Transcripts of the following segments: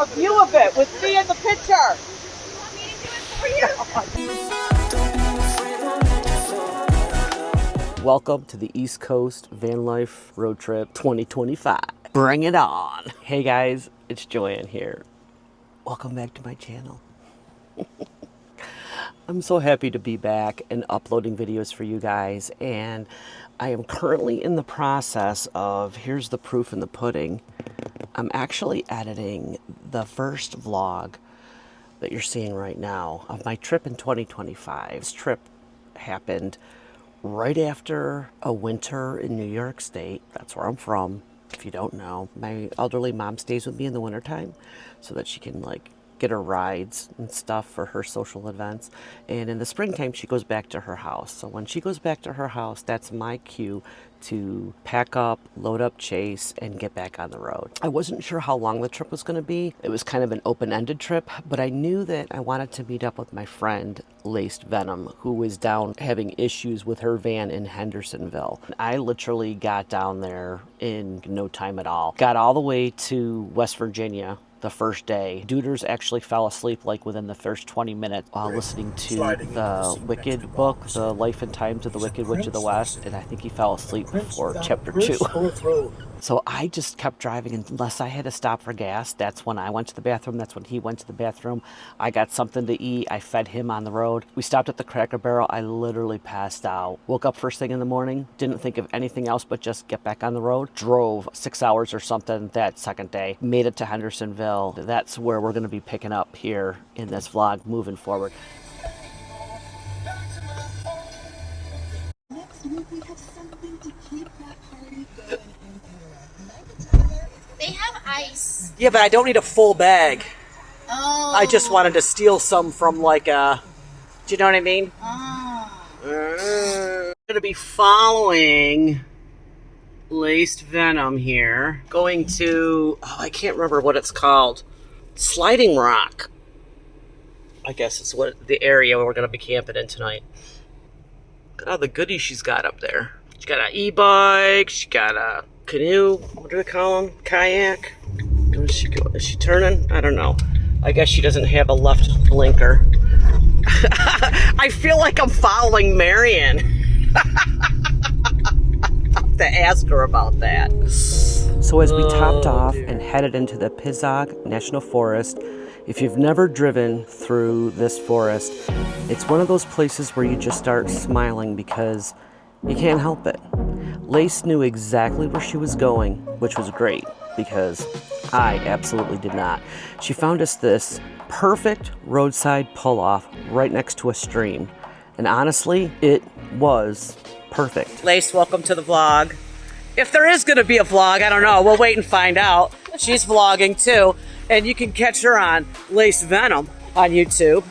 a view of it with me in the picture. Welcome to the East Coast Van Life Road Trip 2025. Bring it on. Hey guys, it's Joanne here. Welcome back to my channel. I'm so happy to be back and uploading videos for you guys, and I am currently in the process of, here's the proof in the pudding. I'm actually editing the first vlog that you're seeing right now of my trip in 2025. This trip happened right after a winter in New York State. That's where I'm from, if you don't know. My elderly mom stays with me in the wintertime so that she can like get her rides and stuff for her social events. And in the springtime, she goes back to her house. So when she goes back to her house, that's my cue to pack up, load up Chase, and get back on the road. I wasn't sure how long the trip was going to be. It was kind of an open-ended trip, but I knew that I wanted to meet up with my friend, Laced Venom, who was down having issues with her van in Hendersonville. I literally got down there in no time at all. Got all the way to West Virginia the first day. Duders actually fell asleep like within the first 20 minutes while listening to the Wicked book, The Life and Times of the Wicked Witch of the West, and I think he fell asleep before chapter 2. So I just kept driving unless I had to stop for gas. That's when I went to the bathroom. That's when he went to the bathroom. I got something to eat. I fed him on the road. We stopped at the Cracker Barrel. I literally passed out. Woke up first thing in the morning. Didn't think of anything else but just get back on the road. Drove 6 hours or something that second day. Made it to Hendersonville. That's where we're going to be picking up here in this vlog moving forward. Next week we have something to keep that party going. They have ice. Yeah, but I don't need a full bag. Oh. I just wanted to steal some from like a, do you know what I mean? Oh. I'm going to be following Laced Venom here. Going to, oh, I can't remember what it's called. Sliding Rock. I guess it's what the area where we're going to be camping in tonight. Look at all the goodies she's got up there. She got an e-bike. She got a canoe. What do we call them? Kayak. Where does she go? Is she turning? I don't know. I guess she doesn't have a left blinker. I feel like I'm following Marion. To ask her about that. So as we topped off and headed into the Pisgah National Forest, if you've never driven through this forest, it's one of those places where you just start smiling because you can't help it. Lace knew exactly where she was going, which was great because I absolutely did not. She found us this perfect roadside pull-off right next to a stream. And honestly, it was perfect. Lace, welcome to the vlog. If there is going to be a vlog, I don't know. We'll wait and find out. She's vlogging too. And you can catch her on Laced Venom on YouTube.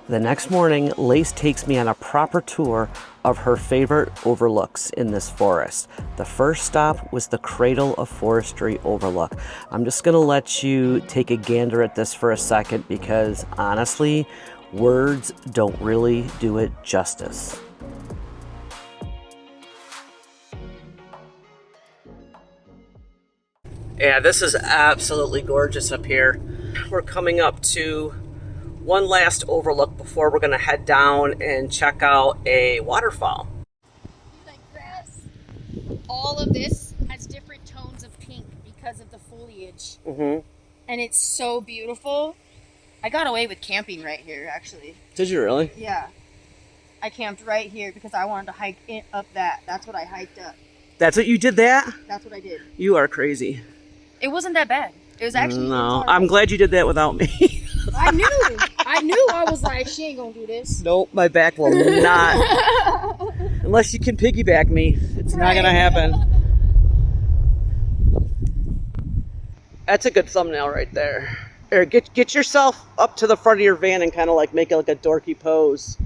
The next morning, Lace takes me on a proper tour of her favorite overlooks in this forest. The first stop was the Cradle of Forestry Overlook. I'm just gonna let you take a gander at this for a second because honestly, words don't really do it justice. Yeah, this is absolutely gorgeous up here. We're coming up to one last overlook before we're gonna head down and check out a waterfall. Like grass. All of this has different tones of pink because of the foliage. Mm-hmm. And it's so beautiful. I got away with camping right here, actually. Did you really? Yeah. I camped right here because I wanted to hike up that. That's what I hiked up. That's what you did that? That's what I did. You are crazy. It wasn't that bad. It was actually... No, I'm glad you did that without me. I knew. I was like, she ain't gonna do this. Nope, my back will not. Unless you can piggyback me, it's not gonna happen. That's a good thumbnail right there. Or get yourself up to the front of your van and kind of like make it like a dorky pose.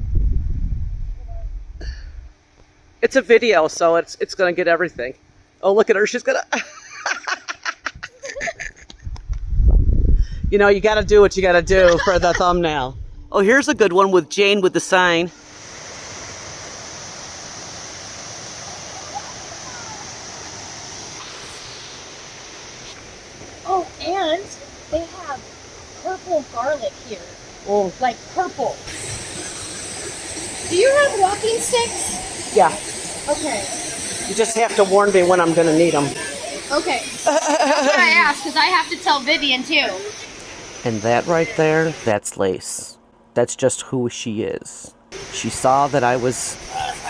It's a video, so it's gonna get everything. Oh, look at her, she's gonna... You know, you gotta do what you gotta do for the thumbnail. Oh, here's a good one with Jane with the sign. They have purple garlic here. Oh, Like purple. Do you have walking sticks? yeah. Okay. You just have to warn me when I'm going to need them. Okay. That's what I asked, because I have to tell Vivian too. And that right there, that's Lace. That's just who she is. She saw that I was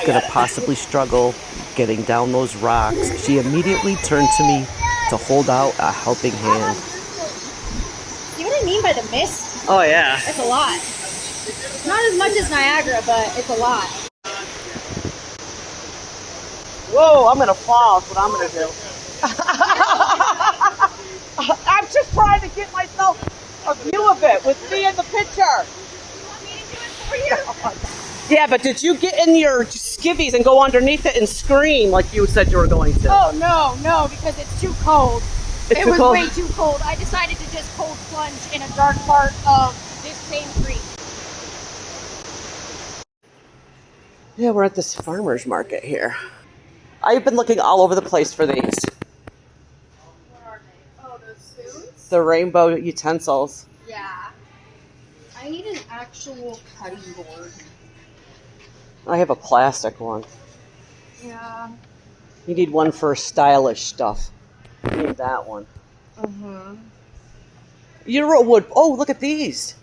going to possibly struggle getting down those rocks. She immediately turned to me to hold out a helping hand. See what I mean by the mist? Oh, yeah. It's a lot. Not as much as Niagara, but it's a lot. Whoa, I'm going to fall is what I'm going to do. I'm just trying to get myself a view of it with me in the picture. Yeah, but did you get in your skivvies and go underneath it and scream like you said you were going to? Oh, no, because it's too cold. It was cold. way too cold. I decided to just cold plunge in a dark part of this same creek. Yeah, we're at this farmer's market here. I've been looking all over the place for these. What are they? Oh, those spoons? The rainbow utensils. Yeah. I need an actual cutting board. I have a plastic one. Yeah. You need one for stylish stuff. You need that one. Uh-huh. You're a wood. Oh, look at these.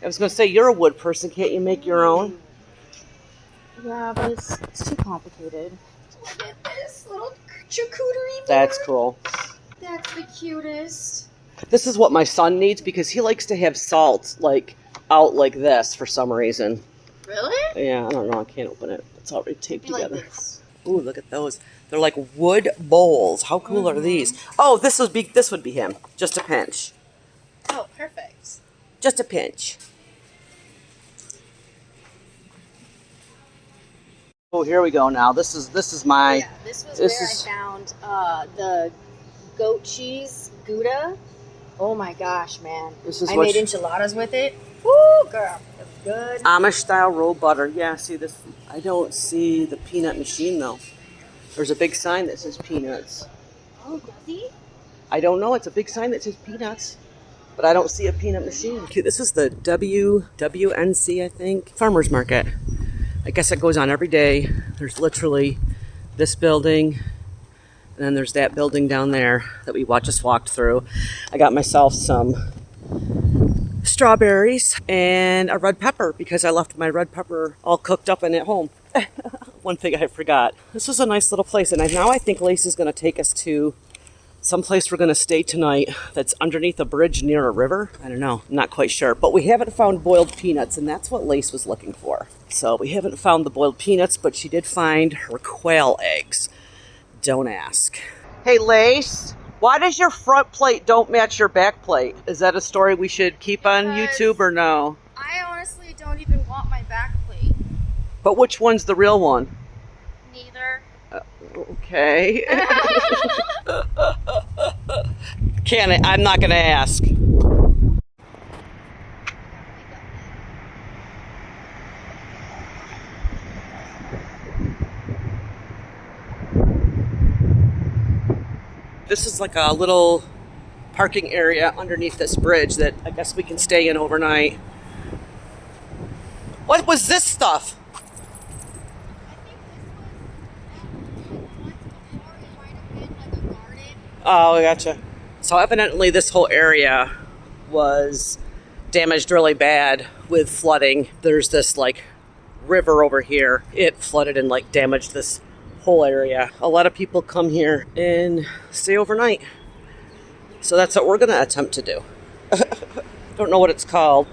I was going to say, you're a wood person. Can't you make your own? Yeah, but it's too complicated. Look at this little charcuterie board. That's cool. That's the cutest. This is what my son needs because he likes to have salt like out like this for some reason. Really? Yeah, I don't know. I can't open it. It's already taped together. Like this. Ooh, look at those. They're like wood bowls. How cool are these? Oh, this would be him. Just a pinch. Oh, perfect. Just a pinch. Oh, here we go now. This is my... Yeah, this was where I found the goat cheese Gouda. Oh my gosh, man. I made enchiladas with it. Woo, girl. It was good. Amish style rolled butter. Yeah, see this. I don't see the peanut machine though. There's a big sign that says peanuts. Oh, does he? I don't know. It's a big sign that says peanuts, but I don't see a peanut machine. Okay, this is the WNC, I think, farmers market. I guess it goes on every day. There's literally this building, and then there's that building down there that we just walked through. I got myself some strawberries and a red pepper because I left my red pepper all cooked up and at home. One thing I forgot. This was a nice little place, and now I think Lace is going to take us to someplace we're going to stay tonight that's underneath a bridge near a river. I don't know. I'm not quite sure. But we haven't found boiled peanuts, and that's what Lace was looking for. So we haven't found the boiled peanuts, but she did find her quail eggs. Don't ask. Hey, Lace, why does your front plate don't match your back plate? Is that a story we should keep on YouTube or no? I honestly don't even want my back plate. But which one's the real one? Neither. Okay. I'm not going to ask. This is like a little parking area underneath this bridge that I guess we can stay in overnight. What was this stuff? Oh, I gotcha. So evidently this whole area was damaged really bad with flooding. There's this like river over here. It flooded and like damaged this whole area. A lot of people come here and stay overnight. So that's what we're going to attempt to do. Don't know what it's called,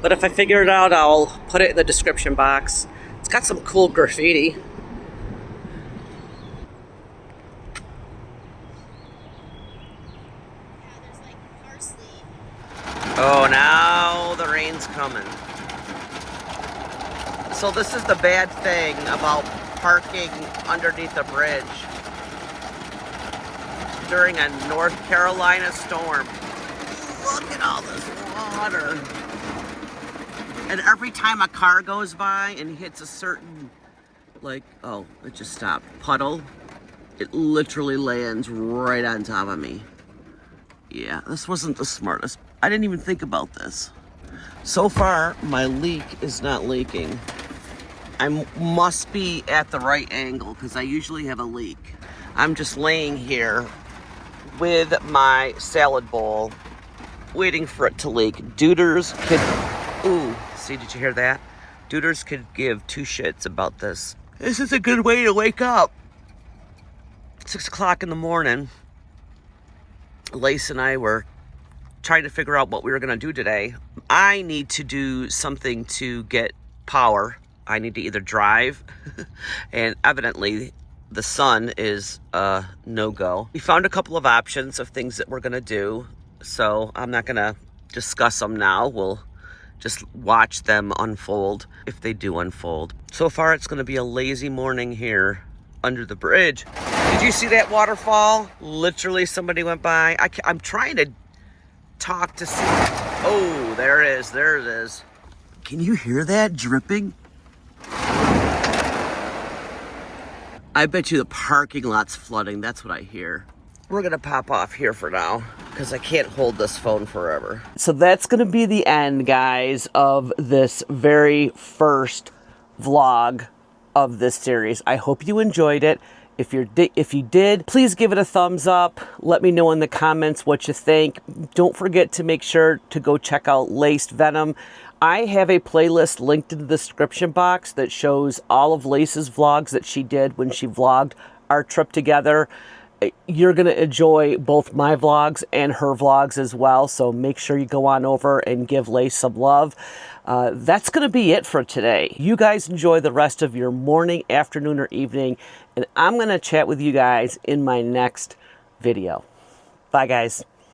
but if I figure it out, I'll put it in the description box. It's got some cool graffiti. Oh, now the rain's coming. So this is the bad thing about parking underneath a bridge during a North Carolina storm. Look at all this water. And every time a car goes by and hits a certain, like, oh, it just stopped, puddle, it literally lands right on top of me. Yeah, this wasn't the smartest. I didn't even think about this. So far, my leak is not leaking. I must be at the right angle because I usually have a leak. I'm just laying here with my salad bowl, waiting for it to leak. Duders could, ooh, see, did you hear that? Duders could give two shits about this. This is a good way to wake up. 6 o'clock in the morning. Lace and I were trying to figure out what we were gonna do today. I need to do something to get power. I need to either drive, and evidently the sun is a no-go. We found a couple of options of things that we're gonna do, so I'm not gonna discuss them now. We'll just watch them unfold if they do unfold. So far, it's gonna be a lazy morning here under the bridge. Did you see that waterfall? Literally, somebody went by. I'm trying to talk to see. Oh, there it is. There it is. Can you hear that dripping? I bet you the parking lot's flooding. That's what I hear. We're gonna pop off here for now because I can't hold this phone forever. So that's gonna be the end, guys, of this very first vlog of this series. I hope you enjoyed it. If you did, please give it a thumbs up. Let me know in the comments what you think. Don't forget to make sure to go check out Laced Venom. I have a playlist linked in the description box that shows all of Lace's vlogs that she did when she vlogged our trip together. You're going to enjoy both my vlogs and her vlogs as well, so make sure you go on over and give Lace some love. That's going to be it for today. You guys enjoy the rest of your morning, afternoon, or evening, and I'm going to chat with you guys in my next video. Bye, guys.